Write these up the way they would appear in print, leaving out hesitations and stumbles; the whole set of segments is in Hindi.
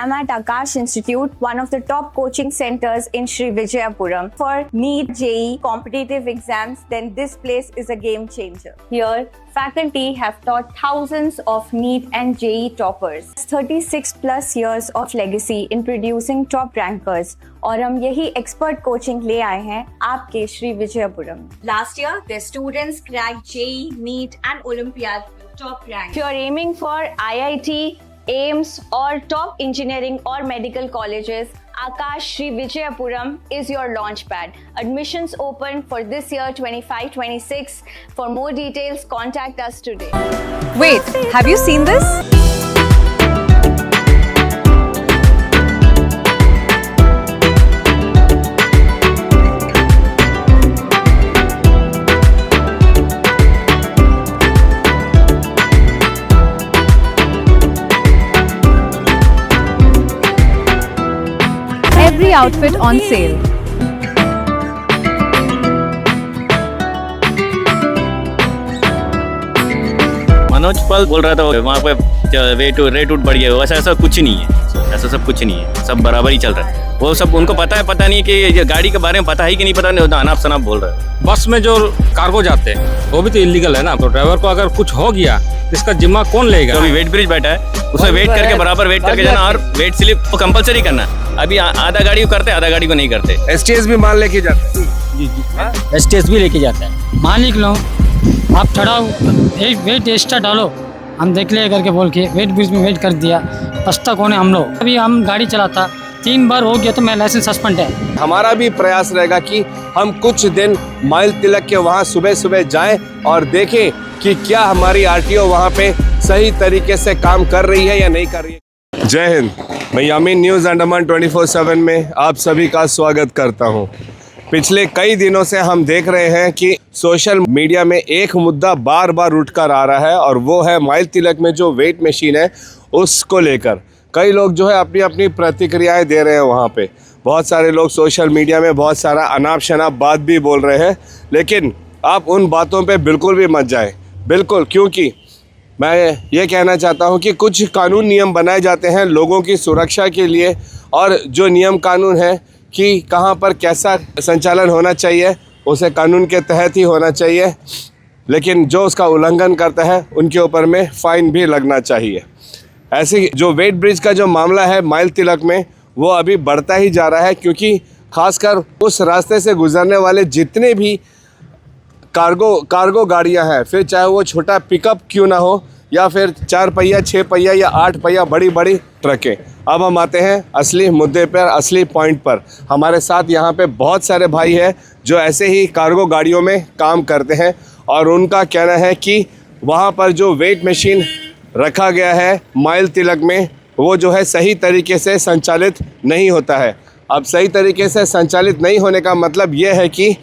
am at Akash Institute, one of the top coaching centers in Sri Vijayapuram. For NEET JEE competitive exams, then this place is a game changer. Here, faculty have taught thousands of NEET and JEE toppers. 36 plus years of legacy in producing top rankers. और हम यही expert coaching ले आए हैं आपके Shri Vijayapuram. Last year, their students cracked JEE, NEET and Olympiad top rank. If you are aiming for IIT, AIMS or top engineering or medical colleges, Akash Sri Vijayapuram is your launch pad. Admissions open for this year 25-26. For more details, contact us today. Wait, have you seen this? Every outfit on sale. Manoj पल बोल रहा था वहाँ पे रेट बढ़ गया, वैसा ऐसा कुछ नहीं है, ऐसा सब कुछ नहीं है, सब बराबर ही चल रहा है। वो सब उनको पता है, पता नहीं कि ये गाड़ी के बारे में पता है कि नहीं पता नहीं, अनाप शनाप बोल रहा है। बस में जो कार्गो जाते हैं वो भी तो इलीगल है ना, तो ड्राइवर को अगर कुछ हो गया इसका जिम्मा कौन लेगा? तो अभी वेट ब्रिज बैठा है, उसे वेट करके बराबर वेट करके जाना और वेट स्लिप को कंपलसरी करना। अभी आधा गाड़ी को करते, आधा गाड़ी को नहीं करते। STS भी माल लेके जाते हैं। जी जी STS भी लेके जाता है। मालिक लो आप चढ़ाओ, एक वेट एक्स्ट्रा डालो, हम देख ले करके बोल के वेट ब्रिज में वेट कर दिया। पछता कौन है हम लोग? अभी हम गाड़ी चलाता 3 बार हो गया तो मेरा लाइसेंस सस्पेंड है। हमारा भी प्रयास रहेगा कि हम कुछ दिन माइल तिलक के वहाँ सुबह सुबह जाएं और देखें कि क्या हमारी RTO वहाँ पे सही तरीके से काम कर रही है या नहीं कर रही है। जय हिंद, मैं यामीन न्यूज़ अंडमान 24/7 में आप सभी का स्वागत करता हूँ। पिछले कई दिनों से हम देख रहे हैं कि सोशल मीडिया में एक मुद्दा बार बार उठकर आ रहा है और वो है माइल तिलक में जो वेट मशीन है उसको लेकर कई लोग जो है अपनी अपनी प्रतिक्रियाएं दे रहे हैं। वहाँ पे बहुत सारे लोग सोशल मीडिया में बहुत सारा अनाप शनाप बात भी बोल रहे हैं, लेकिन आप उन बातों पे बिल्कुल भी मत जाएं, बिल्कुल, क्योंकि मैं ये कहना चाहता हूँ कि कुछ कानून नियम बनाए जाते हैं लोगों की सुरक्षा के लिए, और जो नियम कानून है कि कहाँ पर कैसा संचालन होना चाहिए उसे कानून के तहत ही होना चाहिए, लेकिन जो उसका उल्लंघन करता है उनके ऊपर में फ़ाइन भी लगना चाहिए। ऐसे जो वेट ब्रिज का जो मामला है माइल तिलक में, वो अभी बढ़ता ही जा रहा है, क्योंकि खासकर उस रास्ते से गुजरने वाले जितने भी कार्गो गाड़ियां हैं, फिर चाहे वो छोटा पिकअप क्यों ना हो या फिर 4 पहिया 6 पहिया या 8 पहिया बड़ी बड़ी ट्रकें। अब हम आते हैं असली मुद्दे पर, असली पॉइंट पर। हमारे साथ यहाँ पे बहुत सारे भाई हैं जो ऐसे ही कार्गो गाड़ियों में काम करते हैं और उनका कहना है कि वहाँ पर जो वेट मशीन रखा गया है माइल तिलक में वो जो है सही तरीके से संचालित नहीं होता है। अब सही तरीके से संचालित नहीं होने का मतलब ये है कि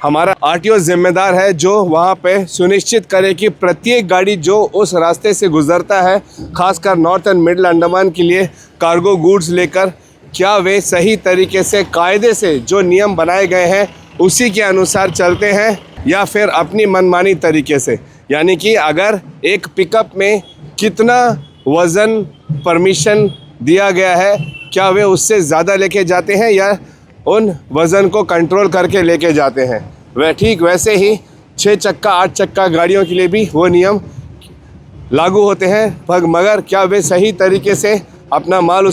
हमारा RTO जिम्मेदार है जो वहाँ पे सुनिश्चित करे कि प्रत्येक गाड़ी जो उस रास्ते से गुज़रता है, खासकर नॉर्थ एंड मिडिल अंडमान के लिए कार्गो गुड्स लेकर, क्या वे सही तरीके से कायदे से जो नियम बनाए गए हैं उसी के अनुसार चलते हैं या फिर अपनी मनमानी तरीके से। यानी कि अगर एक पिकअप में कितना वज़न परमिशन दिया गया है, क्या वे उससे ज़्यादा लेके जाते हैं या उन वज़न को कंट्रोल करके लेके जाते हैं। वह ठीक वैसे ही 6 चक्का 8 चक्का गाड़ियों के लिए भी वो नियम लागू होते हैं, मगर क्या वे सही तरीके से अपना माल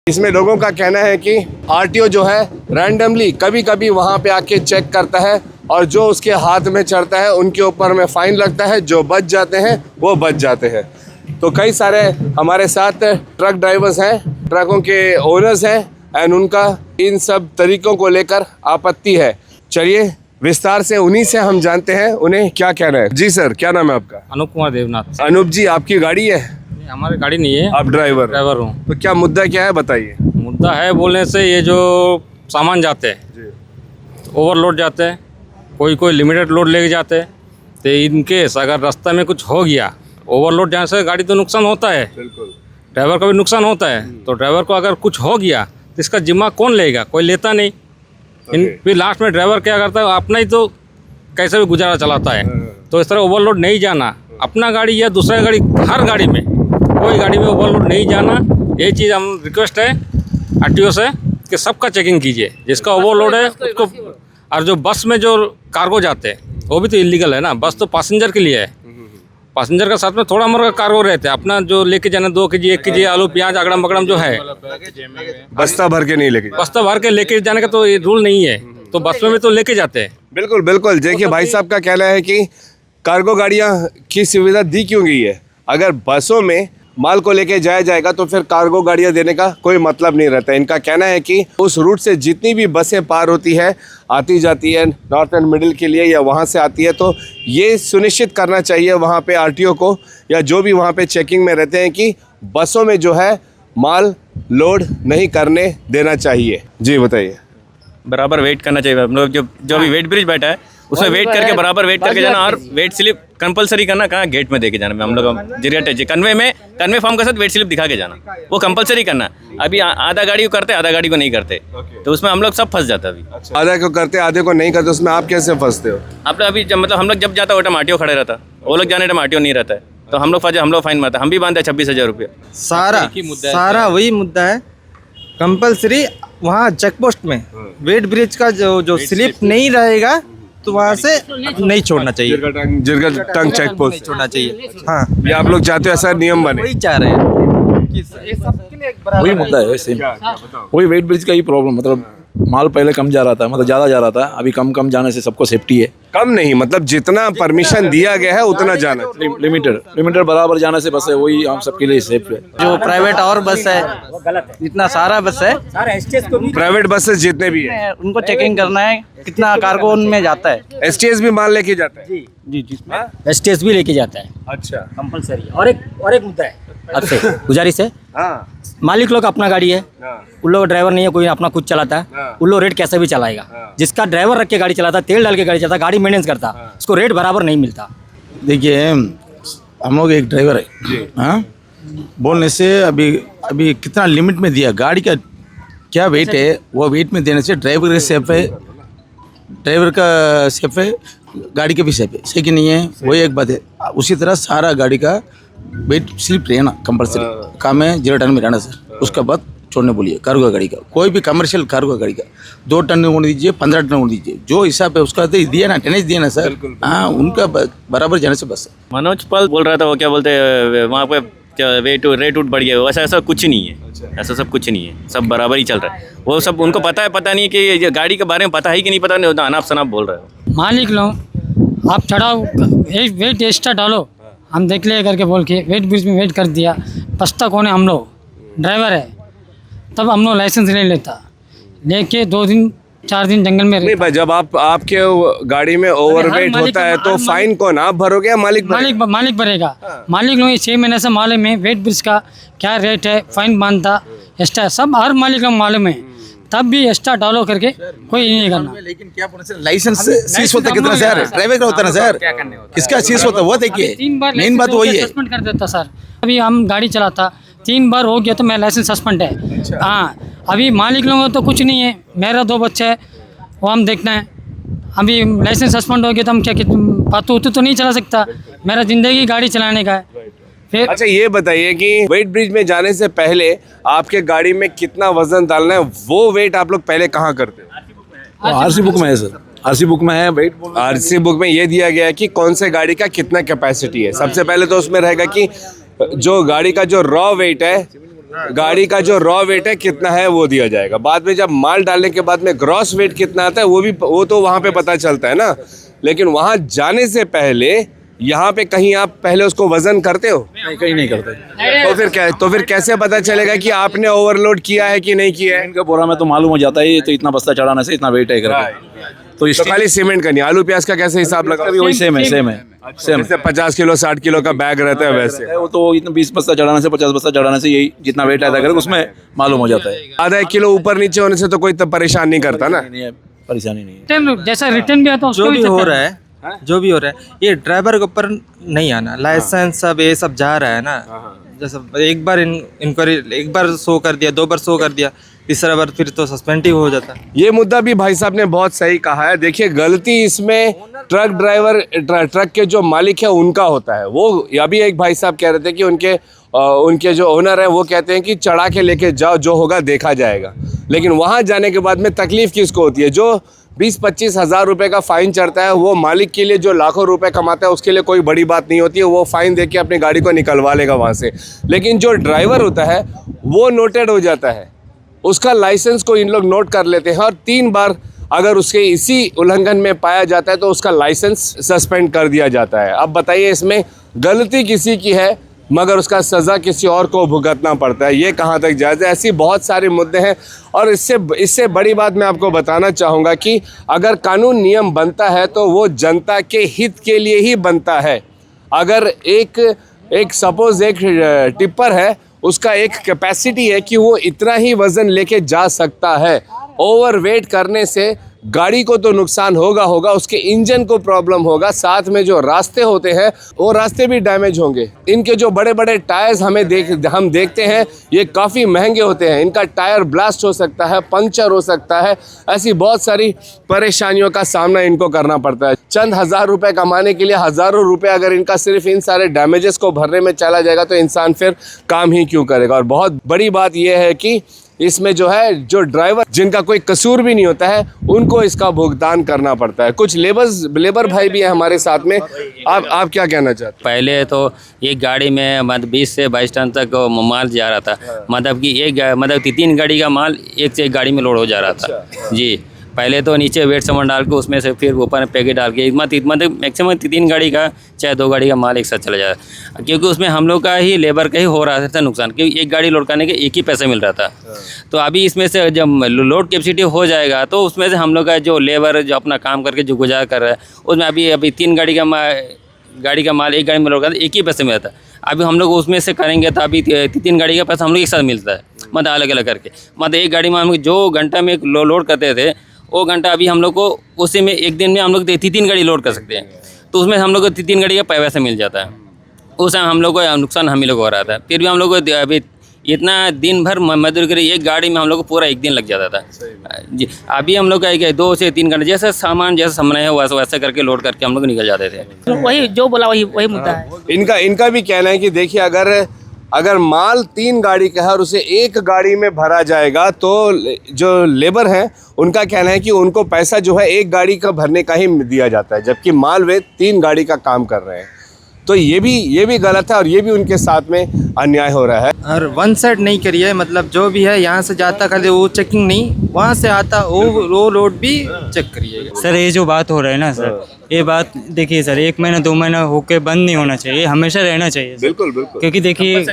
इसमें लोगों का कहना है कि RTO जो है रैंडमली कभी कभी वहाँ पे आके चेक करता है और जो उसके हाथ में चढ़ता है उनके ऊपर में फ़ाइन लगता है, जो बच जाते हैं वो बच जाते हैं। तो कई सारे हमारे साथ ट्रक ड्राइवर्स हैं, ट्रकों के ओनर्स हैं, एंड उनका इन सब तरीक़ों को लेकर आपत्ति है। चलिए विस्तार से उन्हीं से हम जानते हैं उन्हें क्या कहना है। जी सर, क्या नाम है आपका? अनूप कुमार देवनाथ। अनूप जी, आपकी गाड़ी है? हमारी गाड़ी नहीं है। आप ड्राइवर हूँ। तो क्या मुद्दा क्या है बताइए। मुद्दा है बोलने से ये जो सामान जाते हैं ओवरलोड जाते हैं, कोई लिमिटेड लोड लेके जाते हैं, तो इनकेस अगर रास्ते में कुछ हो गया, ओवरलोड जाने से गाड़ी तो नुकसान होता है, बिल्कुल ड्राइवर का भी नुकसान होता है। तो ड्राइवर को अगर कुछ हो गया तो इसका जिम्मा कौन लेगा? कोई लेता नहीं। फिर लास्ट में ड्राइवर क्या करता है, अपना ही तो कैसे भी गुजारा चलाता है। तो इस तरह ओवरलोड नहीं जाना, अपना गाड़ी या दूसरा गाड़ी, हर गाड़ी में कोई गाड़ी में ओवरलोड नहीं जाना, ये चीज़ हम रिक्वेस्ट है आरटीओ से कि सबका चेकिंग कीजिए, जिसका ओवरलोड है उसको। और जो बस में जो कार्गो जाते हैं वो भी तो इलीगल है ना, बस तो पैसेंजर के लिए है, पैसेंजर का साथ में थोड़ा मोड़ा कार्गो रहते हैं, अपना जो लेके जाना 2 kg 1 kg आलू प्याज अगड़म बगड़म जो है बस्ता भर के नहीं लेके बस्ता भर के लेके जाने का तो ये रूल नहीं है, तो बस में भी तो लेके जाते हैं। बिल्कुल बिल्कुल। देखिए भाई साहब का कहना है कि कार्गो गाड़ियां की सुविधा दी क्यों गई है। अगर बसों में माल को लेके जाया जाएगा तो फिर कार्गो गाड़ियां देने का कोई मतलब नहीं रहता। इनका कहना है कि उस रूट से जितनी भी बसें पार होती है, आती जाती है नॉर्थ एंड मिडिल के लिए या वहाँ से आती है, तो ये सुनिश्चित करना चाहिए वहाँ पे आरटीओ को या जो भी वहाँ पे चेकिंग में रहते हैं कि बसों में जो है माल लोड नहीं करने देना चाहिए। जी बताइए। बराबर वेट करना चाहिए। हम लोग जो अभी वेट ब्रिज बैठा है उसमें वेट करके बराबर वेट करके जाना, और वेट स्लिप कंपलसरी करना कहाँ गेट में देके जाना। हम लोग जिरगट कन्वे फॉर्म के साथ वेट स्लिप दिखा के जाना, वो कंपलसरी करना। अभी आधा गाड़ी को करते, आधा गाड़ी को नहीं करते, तो उसमें हम लोग सब फंस जाता है। अभी आधा को करते आधे को नहीं करते, उसमें आप कैसे फंसते हो? आप लोग अभी मतलब हम लोग जब जाता वो टाइम आरटीओ खड़े रहता, वो लोग जाने टाइम आरटीओ नहीं रहता है, तो हम लोग फाइन मारता। हम भी बांधते 26,000 रुपये। सारा वही मुद्दा है। कंपलसरी वहाँ चेक पोस्ट में वेट ब्रिज का जो स्लिप नहीं रहेगा तो वहाँ से नहीं छोड़ना चाहिए, जिरगट चेक पोस्ट छोड़ना चाहिए। हाँ, ये आप लोग चाहते हो ऐसा नियम बने? वही चाह रहे हैं कि ये सबके लिए एक बराबर वही मुद्दा है, सेम वही वेट ब्रिज का ही प्रॉब्लम। मतलब माल पहले कम जा रहा था, मतलब ज़्यादा जा रहा था, अभी कम जाने से सबको सेफ्टी है। कम नहीं, मतलब जितना परमिशन दिया गया है उतना जाना। लिमिटेड बराबर जाने से बस है, वही हम सबके लिए सेफ है। जो प्राइवेट और बस है, जितना सारा बस है, प्राइवेट बसेस जितने भी है उनको चेकिंग करना है कितना कार्गो उनमें जाता है। एसटीएस भी माल लेके जाता है। जी एसटीएस भी लेके जाता है, अच्छा, कंपलसरी। और एक मुद्दा है आपसे गुजारिश है, हाँ मालिक लोग अपना गाड़ी है, हाँ उन लोग ड्राइवर नहीं है, कोई अपना खुद चलाता है, हाँ। उन लोग रेट कैसे भी चलाएगा। जिसका ड्राइवर रख के गाड़ी चलाता है, तेल डाल के गाड़ी चलाता है, गाड़ी मेंटेनेंस करता, उसको रेट बराबर नहीं मिलता। देखिए हम लोग एक ड्राइवर है, हाँ, बोलने से अभी कितना लिमिट में दिया, गाड़ी का क्या वेट है वो वेट में देने से ड्राइवर का सेफ है, ड्राइवर का सेफ है, गाड़ी का भी सेफ है, सही कि नहीं है? वही एक बात है। उसी तरह सारा गाड़ी का वेट स्लिप रहना कंपलसरी काम है, 0 टन में रहना सर। उसका बाद छोड़ने बोलिए कार्गो गाड़ी का, कोई भी कमर्शियल कार्गो गाड़ी का 2 टन होने दीजिए, 15 टन होने दीजिए, जो हिसाब है उसका दिया ना, टेनेज दिया ना सर। हाँ, उनका बराबर जाने से बस। मनोज पल बोल रहा था, वो क्या बोलते हैं वहाँ पे रेट उठ बढ़ गया, वैसा ऐसा कुछ नहीं है, ऐसा सब कुछ नहीं है, सब बराबर ही चल रहा है। वो सब उनको पता है, पता नहीं कि ये गाड़ी के बारे में पता है कि नहीं पता नहीं, अनाप शनाप बोल रहे हो। मालिक लोग आप चढ़ाओ, वेट एक्स्ट्रा डालो, हम देख ले करके बोल के वेट ब्रिज में वेट कर दिया। पछता कौन है? हम लोग ड्राइवर है, तब हम लोग लाइसेंस नहीं लेता, लेके 2 दिन 4 दिन जंगल में नहीं भाई, जब आपके गाड़ी में ओवरवेट होता है तो फाइन कौन, आप भरोगे या मालिक भरेगा? मालिक लोग 6 महीने से मालूम है वेट ब्रिज का क्या रेट है, फाइन बांधता एक्स्ट्रा, सब हर मालिक लोग मालूम है, तब भी एक्स्ट्रा डालो करके कोई नहीं करना। लेकिन क्या लाइसेंस सीज होता कितना सर, ड्राइवर का होता ना सर, किसका सीज होता वो देखिए, 3 बार मेन बात वही है। सस्पेंड कर देता सर। अभी हम गाड़ी चलाता 3 बार हो गया तो मेरा लाइसेंस सस्पेंड है। हाँ, अभी मालिक लोगों को तो कुछ नहीं है, मेरा 2 बच्चे हैं, वो हम देखना है। अभी लाइसेंस सस्पेंड हो गया तो हम क्या पातू उतू तो नहीं चला सकता, मेरा ज़िंदगी गाड़ी चलाने का है। फिर अच्छा ये बताइए कि वेट ब्रिज में जाने से पहले आपके गाड़ी में कितना वजन डालना है, वो वेट आप लोग पहले कहाँ करते हो? आरसी बुक में है सर, आरसी बुक में है वेट। आरसी बुक में ये दिया गया है कि कौन से गाड़ी का कितना कैपेसिटी है। सबसे पहले तो उसमें रहेगा कि जो गाड़ी का जो रॉ वेट है, कितना है वो दिया जाएगा। बाद में जब माल डालने के बाद में ग्रॉस वेट कितना आता है वो तो वहाँ पे पता चलता है ना। लेकिन वहाँ जाने से पहले यहाँ पे कहीं आप पहले उसको वजन करते हो? नहीं, कहीं नहीं करते। तो फिर कैसे पता चलेगा कि आपने ओवरलोड किया है कि नहीं किया है? इनका बोरा में तो मालूम हो जाता है, तो इतना बस्ता चढ़ाने से इतना वेट है करके। तो खाली सीमेंट का नहीं, आलू प्याज का कैसे हिसाब लगा? वही सेम है जैसे 50 किलो 60 किलो का बैग रहता है वैसे वो तो इतना 20 बस्ता चढ़ाने से 50 बस्ता चढ़ाने से यही जितना वेट आता है उसमें मालूम हो जाता है। आधा 1 किलो ऊपर नीचे होने से तो कोई परेशान नहीं करता ना। परेशानी नहीं है। जैसा रिटर्न भी आता है जो भी हो रहा है, ये ड्राइवर के ऊपर नहीं आना। लाइसेंस सब ये सब जा रहा है ना, जैसे एक बार इंक्वायरी एक बार शो कर दिया, 2 बार शो कर दिया, तीसरा बार फिर तो सस्पेंड ही हो जाता है। ये मुद्दा भी भाई साहब ने बहुत सही कहा है। देखिए गलती इसमें ट्रक के जो मालिक है उनका होता है। वो अभी एक भाई साहब कह रहे थे कि उनके उनके जो ओनर हैं वो कहते हैं कि चढ़ा के लेके जाओ, जो होगा देखा जाएगा। लेकिन वहाँ जाने के बाद में तकलीफ़ किसको होती है? जो 20-25 हज़ार रुपये का फ़ाइन चढ़ता है, वो मालिक के लिए जो लाखों रुपए कमाता है उसके लिए कोई बड़ी बात नहीं होती है, वो फ़ाइन दे के अपनी गाड़ी को निकलवा लेगा वहाँ से। लेकिन जो ड्राइवर होता है वो नोटेड हो जाता है, उसका लाइसेंस को इन लोग नोट कर लेते हैं और 3 बार अगर उसके इसी उल्लंघन में पाया जाता है तो उसका लाइसेंस सस्पेंड कर दिया जाता है। अब बताइए, इसमें गलती किसी की है मगर उसका सज़ा किसी और को भुगतना पड़ता है, ये कहाँ तक जायज़ है? ऐसी बहुत सारे मुद्दे हैं। और इससे बड़ी बात मैं आपको बताना चाहूँगा कि अगर कानून नियम बनता है तो वो जनता के हित के लिए ही बनता है। अगर एक सपोज़ एक टिप्पर है, उसका एक कैपेसिटी है कि वो इतना ही वज़न लेके जा सकता है, ओवरवेट करने से गाड़ी को तो नुकसान होगा, उसके इंजन को प्रॉब्लम होगा, साथ में जो रास्ते होते हैं वो रास्ते भी डैमेज होंगे। इनके जो बड़े बड़े टायर्स हम देखते हैं ये काफ़ी महंगे होते हैं, इनका टायर ब्लास्ट हो सकता है, पंचर हो सकता है, ऐसी बहुत सारी परेशानियों का सामना इनको करना पड़ता है। चंद हज़ार रुपये कमाने के लिए हज़ारों रुपये अगर इनका सिर्फ इन सारे डैमेजेस को भरने में चला जाएगा तो इंसान फिर काम ही क्यों करेगा। और बहुत बड़ी बात यह है कि इसमें जो ड्राइवर जिनका कोई कसूर भी नहीं होता है उनको इसका भुगतान करना पड़ता है। कुछ लेबर भाई भी हैं हमारे साथ में, आप क्या कहना चाहते हैं? पहले तो एक गाड़ी में मतलब 20 से 22 टन तक माल जा रहा था, मतलब कि 3 गाड़ी का माल एक से एक गाड़ी में लोड हो जा रहा था जी। पहले तो नीचे वेट सामान डाल के उसमें से फिर ऊपर पैकेट डाल के मतलब मैक्सिमम 3 गाड़ी का चाहे 2 गाड़ी का माल एक साथ चला जाए, क्योंकि उसमें हम लोग का ही लेबर का ही हो रहा था नुकसान, क्योंकि एक गाड़ी लोड करने के एक ही पैसा मिल रहा था। तो अभी इसमें से जब लोड कैपेसिटी हो जाएगा तो उसमें से हम लोग का जो लेबर जो अपना काम करके जो गुजार कर रहा है उसमें अभी 3 गाड़ी का माल एक गाड़ी में लोड करता है, एक ही पैसे मिलता है। अभी हम लोग उसमें से करेंगे तो अभी 3 गाड़ी का पैसा हम लोग एक साथ मिलता है, मतलब अलग अलग करके। मतलब एक गाड़ी में हम जो घंटा में लोड करते थे वो घंटा अभी हम लोग को उसी में एक दिन में हम लोग 3 गाड़ी लोड कर सकते हैं, तो उसमें हम लोग को 3 गाड़ी का पैसा मिल जाता है। उस टाइम हम लोग को नुकसान हम ही लोग हो रहा था, फिर भी हम लोग को अभी इतना दिन भर मजदूरी करी, एक गाड़ी में हम लोग को पूरा एक दिन लग जाता था जी। अभी हम लोग का 2 से 3 घंटे जैसा सामान जैसा सामने है वैसा करके लोड करके हम लोग निकल जाते थे। तो वही जो बोला वही मुद्दा है। इनका भी कहना है कि देखिए, अगर माल 3 गाड़ी का है और उसे एक गाड़ी में भरा जाएगा तो जो लेबर हैं उनका कहना है कि उनको पैसा जो है एक गाड़ी का भरने का ही दिया जाता है, जबकि माल वे 3 गाड़ी का काम कर रहे हैं। तो ये भी गलत है और ये भी उनके साथ में अन्याय हो रहा है। और वन साइड नहीं करी है, मतलब जो भी है यहाँ से जाता खाली वो चेकिंग नहीं, वहाँ से आता वो रोड भी चेक करिएगा। सर ये जो बात हो रहा है ना सर, ये बात देखिए सर 1 महीना 2 महीना होके बंद नहीं होना चाहिए, हमेशा रहना चाहिए सर। बिल्कुल। क्योंकि देखिए,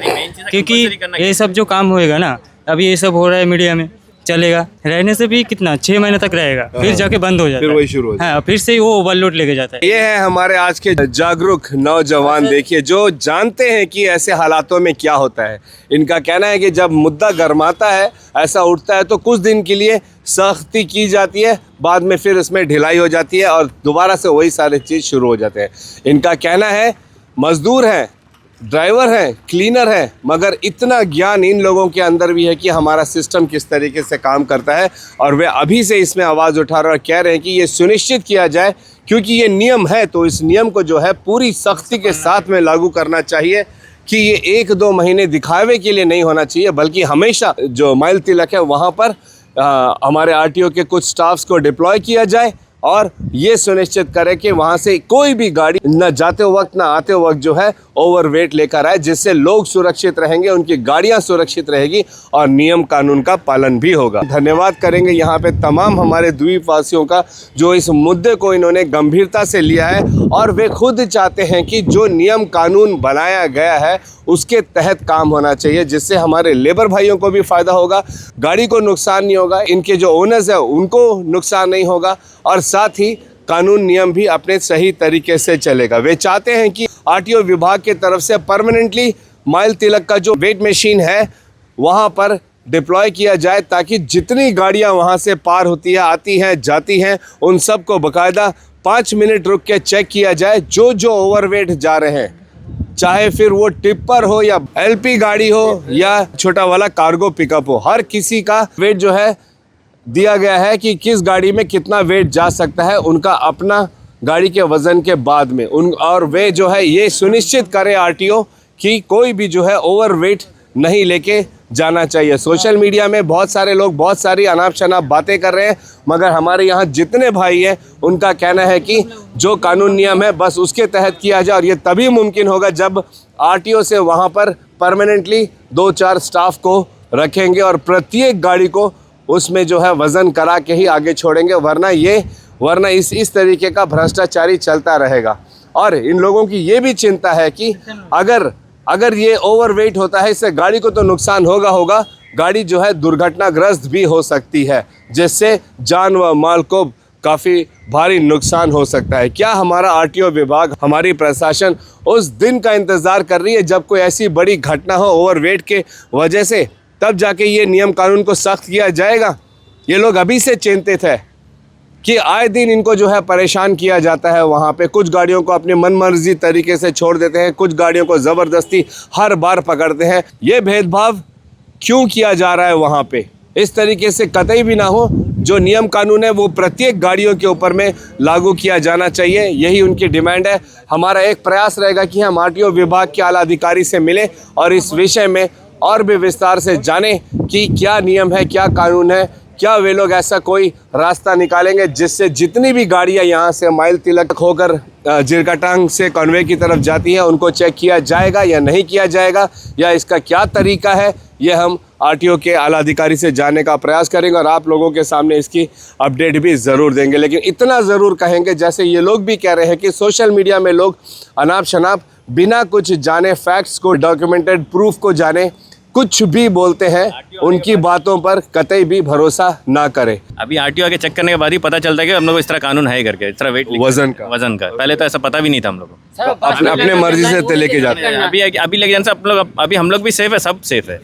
क्योंकि ये सब जो काम होएगा ना, अभी ये सब हो रहा है मीडिया में चलेगा, रहने से भी कितना 6 महीने तक रहेगा, फिर जाके बंद हो जाता है, फिर वही शुरू हो जाता है। हाँ, फिर से वो ओवरलोड लेके जाता है। ये है हमारे आज के जागरूक नौजवान, देखिए, जो जानते हैं कि ऐसे हालातों में क्या होता है। इनका कहना है कि जब मुद्दा गर्माता है, ऐसा उठता है तो कुछ दिन के लिए सख्ती की जाती है, बाद में फिर इसमें ढिलाई हो जाती है और दोबारा से वही सारे चीज़ शुरू हो जाते हैं। इनका कहना है मजदूर हैं, ड्राइवर हैं, क्लीनर हैं, मगर इतना ज्ञान इन लोगों के अंदर भी है कि हमारा सिस्टम किस तरीके से काम करता है, और वे अभी से इसमें आवाज़ उठा रहे हैं और कह रहे हैं कि ये सुनिश्चित किया जाए, क्योंकि ये नियम है तो इस नियम को जो है पूरी सख्ती के साथ में लागू करना चाहिए कि ये 1-2 महीने दिखावे के लिए नहीं होना चाहिए, बल्कि हमेशा जो माइल तिलक है वहाँ पर हमारे आरटीओ के कुछ स्टाफ्स को डिप्लॉय किया जाए और ये सुनिश्चित करें कि वहाँ से कोई भी गाड़ी न जाते वक्त न आते वक्त जो है ओवरवेट लेकर आए, जिससे लोग सुरक्षित रहेंगे, उनकी गाड़ियाँ सुरक्षित रहेगी और नियम कानून का पालन भी होगा। धन्यवाद करेंगे यहाँ पे तमाम हमारे द्वीपवासियों का जो इस मुद्दे को इन्होंने गंभीरता से लिया है और वे खुद चाहते हैं कि जो नियम कानून बनाया गया है उसके तहत काम होना चाहिए, जिससे हमारे लेबर भाइयों को भी फ़ायदा होगा, गाड़ी को नुकसान नहीं होगा, इनके जो ओनर्स है उनको नुकसान नहीं होगा और साथ ही कानून नियम भी अपने सही तरीके से चलेगा। वे चाहते हैं कि आरटीओ विभाग के तरफ से परमानेंटली माइल तिलक का जो वेट मशीन है वहाँ पर डिप्लॉय किया जाए, ताकि जितनी गाड़ियाँ वहाँ से पार होती है, आती हैं, जाती हैं, उन सब को बाकायदा 5 मिनट रुक के चेक किया जाए। जो ओवरवेट जा रहे हैं, चाहे फिर वो टिप्पर हो या एलपी गाड़ी हो या छोटा वाला कार्गो पिकअप हो, हर किसी का वेट जो है दिया गया है कि किस गाड़ी में कितना वेट जा सकता है, उनका अपना गाड़ी के वज़न के बाद में और वे जो है ये सुनिश्चित करें आरटीओ कि कोई भी जो है ओवरवेट नहीं लेके जाना चाहिए। सोशल मीडिया में बहुत सारे लोग बहुत सारी अनाप शनाप बातें कर रहे हैं, मगर हमारे यहाँ जितने भाई हैं उनका कहना है कि जो कानून नियम है बस उसके तहत किया जाए, और ये तभी मुमकिन होगा जब आरटीओ से वहाँ पर परमानेंटली 2-4 स्टाफ को रखेंगे और प्रत्येक गाड़ी को उसमें जो है वज़न करा के ही आगे छोड़ेंगे, वरना इस तरीके का भ्रष्टाचारी चलता रहेगा। और इन लोगों की ये भी चिंता है कि अगर ये ओवरवेट होता है, इससे गाड़ी को तो नुकसान होगा, गाड़ी जो है दुर्घटनाग्रस्त भी हो सकती है, जिससे जान व माल को काफ़ी भारी नुकसान हो सकता है। क्या हमारा आरटीओ विभाग, हमारी प्रशासन उस दिन का इंतज़ार कर रही है जब कोई ऐसी बड़ी घटना हो ओवरवेट के वजह से, तब जाके ये नियम कानून को सख्त किया जाएगा? ये लोग अभी से चिंतित है कि आए दिन इनको जो है परेशान किया जाता है। वहाँ पे कुछ गाड़ियों को अपने मनमर्जी तरीके से छोड़ देते हैं, कुछ गाड़ियों को ज़बरदस्ती हर बार पकड़ते हैं। ये भेदभाव क्यों किया जा रहा है वहाँ पे? इस तरीके से कतई भी ना हो। जो नियम कानून है वो प्रत्येक गाड़ियों के ऊपर में लागू किया जाना चाहिए, यही उनकी डिमांड है। हमारा एक प्रयास रहेगा कि हम आरटीओ विभाग के आला अधिकारी से मिलें और इस विषय में और भी विस्तार से जानें कि क्या नियम है, क्या कानून है, क्या वे लोग ऐसा कोई रास्ता निकालेंगे जिससे जितनी भी गाड़ियां यहाँ से माइल तिलक होकर जिरकटांग से कॉन्वे की तरफ जाती है उनको चेक किया जाएगा या नहीं किया जाएगा, या इसका क्या तरीका है, ये हम आरटीओ के आला अधिकारी से जानने का प्रयास करेंगे और आप लोगों के सामने इसकी अपडेट भी ज़रूर देंगे। लेकिन इतना ज़रूर कहेंगे, जैसे ये लोग भी कह रहे हैं कि सोशल मीडिया में लोग अनाप शनाप बिना कुछ जाने, फैक्ट्स को, डॉक्यूमेंटेड प्रूफ को जाने कुछ भी बोलते हैं, उनकी बातों पर कतई भी भरोसा ना करें। अभी आरटीओ के चेक करने के बाद ही पता चलता है कि हम लोग को इस तरह कानून है करके, इस तरह वेट वजन का पहले तो ऐसा पता भी नहीं था हम लोग को। अपने मर्जी से लेके जाते हैं। अभी लेके जाने से अभी हम लोग भी सेफ है, सब सेफ है।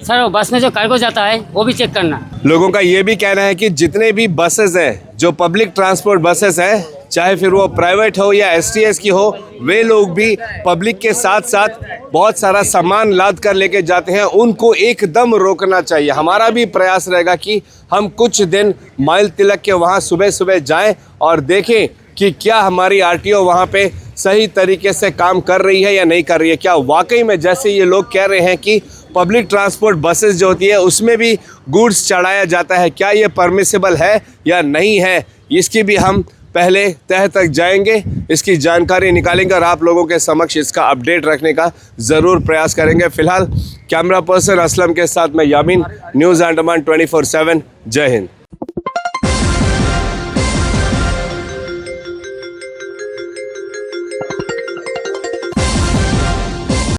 सर बस में जो कार्गो जाता है वो भी चेक करना। लोगों का ये भी कहना है कि जितने भी बसेस हैं, जो पब्लिक ट्रांसपोर्ट बसेस हैं, चाहे फिर वो प्राइवेट हो या एसटीएस की हो, वे लोग भी पब्लिक के साथ साथ बहुत सारा सामान लाद कर लेके जाते हैं, उनको एकदम रोकना चाहिए। हमारा भी प्रयास रहेगा कि हम कुछ दिन माइल तिलक के वहाँ सुबह सुबह जाएं और देखें कि क्या हमारी आरटीओ वहाँ पे सही तरीके से काम कर रही है या नहीं कर रही है। क्या वाकई में जैसे ये लोग कह रहे हैं कि पब्लिक ट्रांसपोर्ट बसेस जो होती है उसमें भी गुड्स चढ़ाया जाता है, क्या ये परमिसिबल है या नहीं है, इसकी भी हम पहले तह तक जाएंगे, इसकी जानकारी निकालेंगे और आप लोगों के समक्ष इसका अपडेट रखने का ज़रूर प्रयास करेंगे। फिलहाल कैमरा पर्सन असलम के साथ मैं यामीन, न्यूज़ अंडमान 24/7। जय हिंद।